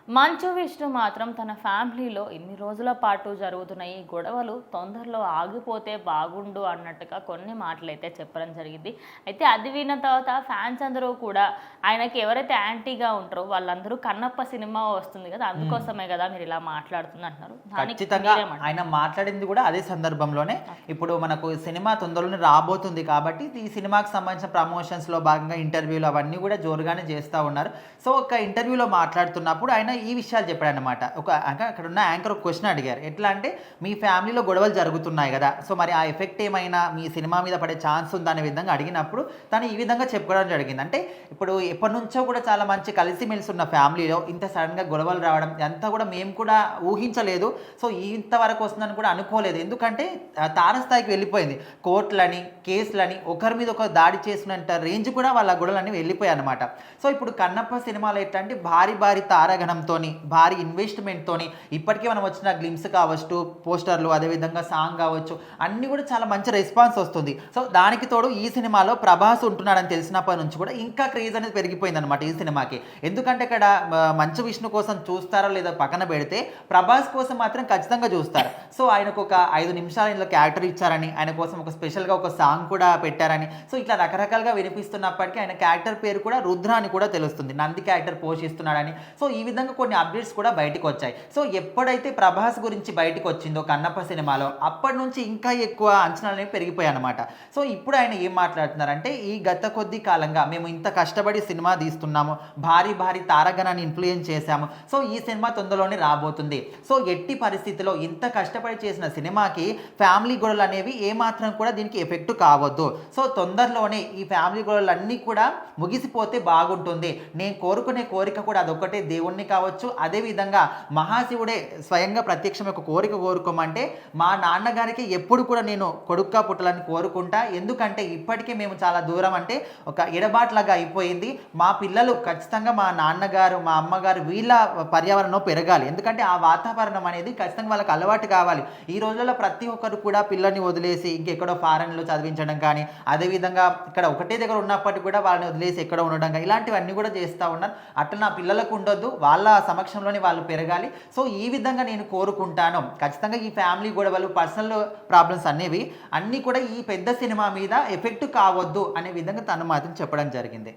మంచు విష్ణు మాత్రం తన ఫ్యామిలీలో ఇన్ని రోజుల పాటు జరుగుతున్న ఈ గొడవలు తొందరలో ఆగిపోతే బాగుండు అన్నట్టుగా కొన్ని మాటలైతే చెప్పడం జరిగింది. అయితే అది విన్న తర్వాత ఫ్యాన్స్ అందరూ కూడా ఆయనకి ఎవరైతే యాంటీగా ఉంటారో వాళ్ళందరూ కన్నప్ప సినిమా వస్తుంది కదా, అందుకోసమే కదా మీరు ఇలా మాట్లాడుతుంది అంటున్నారు. ఖచ్చితంగా ఆయన మాట్లాడింది కూడా అదే సందర్భంలోనే. ఇప్పుడు మనకు సినిమా తొందరలోనే రాబోతుంది కాబట్టి ఈ సినిమాకి సంబంధించిన ప్రమోషన్స్లో భాగంగా ఇంటర్వ్యూలు అవన్నీ కూడా జోరుగానే చేస్తూ ఉన్నారు. సో ఒక ఇంటర్వ్యూలో మాట్లాడుతున్నప్పుడు ఆయన ఈ విషయాలు చెప్పాడనమాట. అక్కడ ఉన్న యాంకర్ ఒక క్వశ్చన్ అడిగారు, ఎట్లా అంటే మీ ఫ్యామిలీలో గొడవలు జరుగుతున్నాయి కదా, సో మరి ఆ ఎఫెక్ట్ ఏమైనా మీ సినిమా మీద పడే ఛాన్స్ ఉందా అనే విధంగా అడిగినప్పుడు తను ఈ విధంగా చెప్పుకోవడం జరిగింది. అంటే ఇప్పుడు ఎప్పటి నుంచో కూడా చాలా మంచి కలిసిమెలిసి ఉన్న ఫ్యామిలీలో ఇంత సడన్గా గొడవలు రావడం అంతా కూడా మేము కూడా ఊహించలేదు. సో ఇంతవరకు వస్తుందని కూడా అనుకోలేదు. ఎందుకంటే తారస్థాయికి వెళ్ళిపోయింది. కోర్టులని కేసులని ఒకరి మీద ఒకరు దాడి చేసినంత రేంజ్ కూడా వాళ్ళ గొడవలన్నీ వెళ్ళిపోయాయి అనమాట. సో ఇప్పుడు కన్నప్ప సినిమాలో ఎట్లా అంటే భారీ భారీ తారాగణంతో భారీ ఇన్వెస్ట్మెంట్తో ఇప్పటికే మనం వచ్చిన గ్లిమ్స్ కావచ్చు, పోస్టర్లు, అదేవిధంగా సాంగ్ కావచ్చు, అన్నీ కూడా చాలా మంచి రెస్పాన్స్ వస్తుంది. సో దానికి తోడు ఈ సినిమాలో ప్రభాస్ ఉంటున్నాడని తెలిసినప్పటి నుంచి కూడా ఇంకా క్రేజ్ అనేది పెరిగిపోయింది అనమాట ఈ సినిమాకి. ఎందుకంటే ఇక్కడ మంచు విష్ణు కోసం చూస్తారో లేదా పక్కన పెడితే ప్రభాస్ కోసం మాత్రం ఖచ్చితంగా చూస్తారు. సో ఆయనకు ఒక 5 నిమిషాలు ఇందులో క్యారెక్టర్ ఇచ్చారని, ఆయన కోసం ఒక స్పెషల్గా ఒక సాంగ్ కూడా పెట్టారని, సో ఇట్లా రకరకాలుగా వినిపిస్తున్నప్పటికీ ఆయన క్యారెక్టర్ పేరు కూడా రుద్ర అని కూడా తెలుస్తుంది, నంది క్యారెక్టర్ పోషిస్తున్నాడని. సో ఈ విధంగా కొన్ని అప్డేట్స్ కూడా బయటకు వచ్చాయి. సో ఎప్పుడైతే ప్రభాస్ గురించి బయటకు వచ్చిందో కన్నప్ప సినిమాలో అప్పటి నుంచి ఇంకా ఎక్కువ అంచనాలు అనేవి పెరిగిపోయాయి అనమాట. సో ఇప్పుడు ఆయన ఏం మాట్లాడుతున్నారంటే, ఈ గత కొద్ది కాలంగా మేము ఇంత కష్టపడి సినిమా తీస్తున్నాము, భారీ భారీ తారాగణాన్ని ఇన్ఫ్లుయెన్స్ చేశాము, సో ఈ సినిమా తొందరలోనే రాబోతుంది. సో ఎట్టి పరిస్థితిలో ఇంత కష్టపడి చేసిన సినిమాకి ఫ్యామిలీ గొడవలు అనేవి ఏమాత్రం కూడా దీనికి ఎఫెక్ట్ కావద్దు. సో తొందరలోనే ఈ ఫ్యామిలీ గొడవలు అన్నీ కూడా ముగిసిపోతే బాగుంటుంది. నేను కోరుకునే కోరిక కూడా అదొక్కటే, దేవుణ్ణి కావచ్చు, అదేవిధంగా మహాశివుడే స్వయంగా ప్రత్యక్షం ఒక కోరిక కోరుకోమంటే మా నాన్నగారికి ఎప్పుడు కూడా నేను కొడుక్కా పుట్టాలని కోరుకుంటా. ఎందుకంటే ఇప్పటికే మేము చాలా దూరం, అంటే ఒక ఎడబాట్లాగా అయిపోయింది. మా పిల్లలు ఖచ్చితంగా మా నాన్నగారు మా అమ్మగారు వీళ్ళ పర్యావరణంలో పెరగాలి. ఎందుకంటే ఆ వాతావరణం అనేది ఖచ్చితంగా వాళ్ళకి అలవాటు కావాలి. ఈ రోజుల్లో ప్రతి ఒక్కరు కూడా పిల్లల్ని వదిలేసి ఇంకెక్కడో ఫారెన్లో చదివించడం కానీ, అదేవిధంగా ఇక్కడ ఒకటే దగ్గర ఉన్నప్పటికీ కూడా వాళ్ళని వదిలేసి ఎక్కడో ఉండడం కానీ, ఇలాంటివన్నీ కూడా చేస్తూ ఉన్నారు. అట్లా నా పిల్లలకు ఉండొద్దు, వాళ్ళ సమక్షంలోనే వాళ్ళు పెరగాలి. సో ఈ విధంగా నేను కోరుకుంటాను. ఖచ్చితంగా ఈ ఫ్యామిలీ గొడవలు, పర్సనల్ ప్రాబ్లమ్స్ అనేవి అన్నీ కూడా ఈ పెద్ద సినిమా మీద ఎఫెక్ట్ కావద్దు అనే విధంగా తను మాత్రం చెప్పడం జరిగింది.